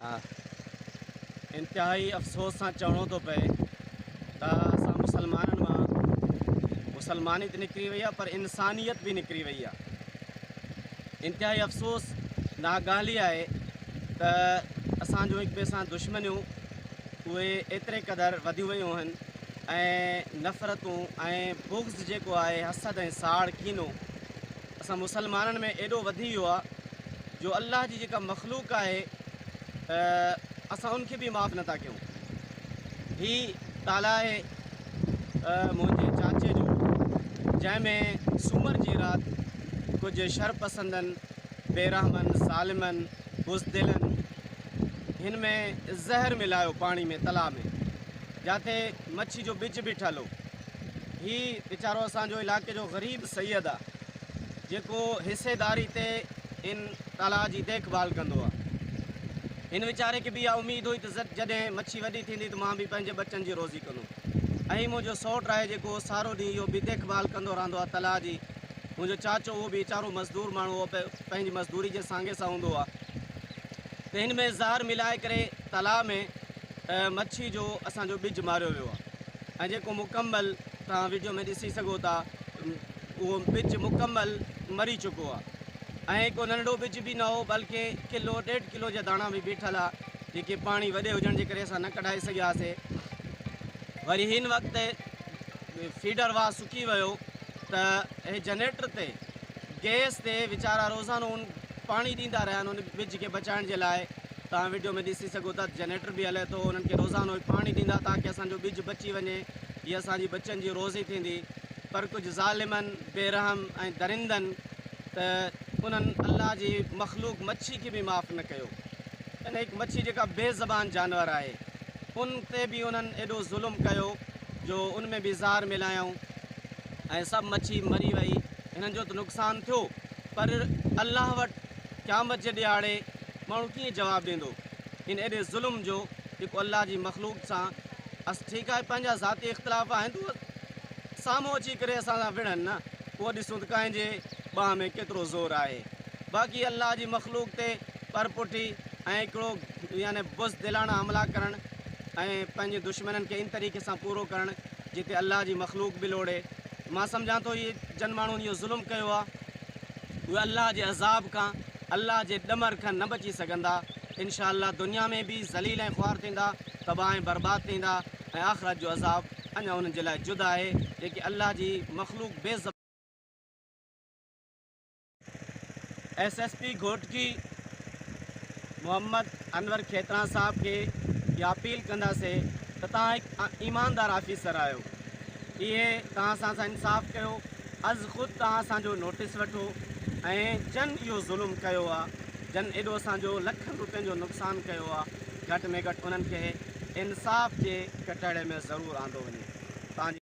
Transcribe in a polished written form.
हाँ, इंतिहाई अफ़सोस सां चवणो थो पए त असां मुसलमाननि मां मुसलमानी त निकिरी वई आहे पर इंसानियत बि निकिरी वई आहे। इंतिहाई अफ़सोस नागाली आहे त असांजो हिक ॿिए सां दुश्मनियूं उहे एतिरे क़दुरु वधी वियूं आहिनि ऐं नफ़रतूं ऐं बुग़्ज़ जेको आहे हसद ऐं साड़ कीनो असां मुसलमाननि में एॾो वधी वियो आहे जो अल्लाह जी जेका मख़लूक आहे असां उनखे बि माफ़ु नथा कयूं। हीउ ताला आहे मुंहिंजे चाचे जो, जंहिंमें सूमर जी राति कुझु शरपसंदनि बेरहमनि ज़ालिमनि बुज़दिलनि हिन में ज़हर मिलायो पाणी में तलाउ में, जिते मच्छी जो बिज बीठल हो। हीउ वीचारो असांजो इलाइक़े जो ग़रीब सैयद आहे जेको हिसेदारी ते इन ताला जी देखभाल कंदो आहे। हिन वीचारे खे बि इहा उमेदु हुई त जॾहिं मच्छी वॾी थींदी त मां बि पंहिंजे बचनि जी रोज़ी कंदुमि। ऐं मुंहिंजो सौटु आहे जेको सारो ॾींहुं इहो बि देखभाल कंदो रहंदो आहे तलाउ जी। मुंहिंजो चाचो उहो बि वीचारो मज़दूर माण्हू उहो पंहिंजी मज़दूरी जे सांगे सां हूंदो आहे त हिन में ज़हर मिलाए करे तलाउ में मच्छी जो असांजो ॿिज मारियो वियो आहे। ऐं जेको मुकमल तव्हां वीडियो में ॾिसी सघो था उहो ॿिज मुकमल मरी चुको आहे ऐं को नंढड़ो ॿिज बि न हो बल्कि किलो 1.5 किलो जा दाणा बि बीठल आहे जेके पाणी वॾे हुजण जे करे असां न कढाए सघियासीं। वरी हिन वक़्तु फीडर वाह सुकी वियो त हे जनरेटर ते गैस ते वीचारा रोज़ानो उन पाणी ॾींदा रहिया आहिनि उन ॿिज खे बचाइण जे लाइ। तव्हां वीडियो में ॾिसी सघो था जनरेटर बि हले थो, उन्हनि खे रोज़ानो पाणी ॾींदा ताकी असांजो ॿिज बची वञे, हीअ असांजी बचनि जी रोज़ी थींदी। पर कुझु ज़ालिमनि बेरहम ऐं दरिंदनि त उन्हनि अल्लाह जी मख़लूक मच्छी खे बि माफ़ु न कयो। इन हिकु मच्छी जेका बेज़बान जानवर आहे उन ते बि उन्हनि एॾो ज़ुल्म कयो जो उन में बि ज़हर मिलायूं ऐं सभु मच्छी मरी वई। हिननि जो त नुक़सानु थियो पर अल्लाह वटि क़यामत जे ॾियारे माण्हू कीअं जवाबु ॾींदो इन एॾे ज़ुल्म जो जेको अल्लाह जी मख़लूक सां। ठीकु आहे पंहिंजा ज़ाती इख़्तिलाफ़ आहिनि त साम्हूं अची करे असां सां विढ़नि न, उहो ॾिसूं त कंहिंजे ॿाह में केतिरो ज़ोरु आहे। बाक़ी अल्लाह जी मख़लूक ते परपुठी ऐं हिकिड़ो यानी बुज़दिलाना हमला करणु ऐं पंहिंजे दुश्मननि खे इन तरीक़े सां पूरो करणु जिते अल्लाह जी मख़लूक बि लोड़े। मां सम्झां थो इहे जन माण्हुनि इहो ज़ुल्म कयो आहे उहे अल्लाह जे अज़ाब खां अल्लाह जे ॾमर खां न बची सघंदा। इंशाअल्लाह दुनिया में बि ज़लील ऐं ख़्वार थींदा, तबाह ऐं बर्बाद थींदा ऐं आख़िरत जो अज़ाब अञा उन्हनि जे लाइ जुदा आहे जेके अल्लाह जी मख़लूक बेज़। SSP घोटकी मोहम्मद अनवर खेतरा साहब खे इहा अपील कंदासीं त तव्हां हिकु ईमानदार ऑफिसर आहियो, इहे तव्हां सां इंसाफ़ कयो। अज़ ख़ुदि तव्हां असांजो नोटिस वठो ऐं जन इहो ज़ुल्म कयो आहे, जन एॾो असांजो लखनि रुपयनि जो नुक़सानु कयो आहे, घटि में घटि उन्हनि खे इंसाफ़ जे कटहरे में ज़रूरु आंदो वञे।